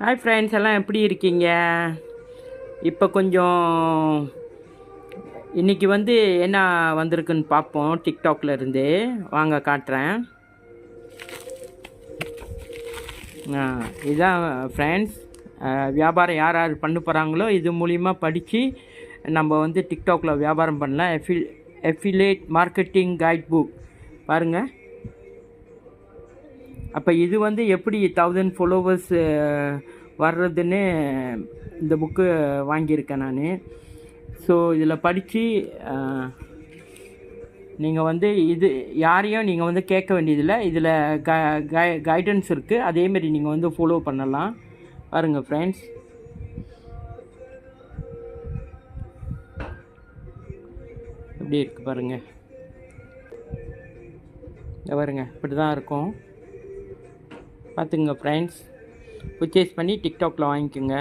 Hi friends, எல்லாம் எப்படி இருக்கீங்க? இப்போ கொஞ்சம் இன்றைக்கி என்ன வந்திருக்குன்னு பார்ப்போம். டிக்டாக்ல இருந்து வாங்க காட்டுறேன். இதுதான் ஃப்ரெண்ட்ஸ், வியாபாரம் யார் யார் பண்ண போகிறாங்களோ இது மூலிமா படித்து நம்ம டிக்டாக்ல வியாபாரம் பண்ணலாம். எஃபிலேட் மார்க்கெட்டிங் கைட் புக் பாருங்கள். அப்போ இது எப்படி 1000 ஃபாலோவர்ஸ் வர்றதுன்னு இந்த புக்கு வாங்கியிருக்கேன் நான். ஸோ இதில் படித்து நீங்கள் இது யாரையும் நீங்கள் கேட்க வேண்டியதில்லை. இதில் கைடன்ஸ் இருக்குது. அதேமாரி நீங்கள் ஃபாலோ பண்ணலாம். பாருங்கள் ஃப்ரெண்ட்ஸ், எப்படி இருக்குது பாருங்கள். பாருங்கள், இப்படி தான் இருக்கும். பார்த்துங்க ஃப்ரெண்ட்ஸ், பர்ச்சேஸ் பண்ணி டிக்டாக்ல வாங்கிக்கோங்க.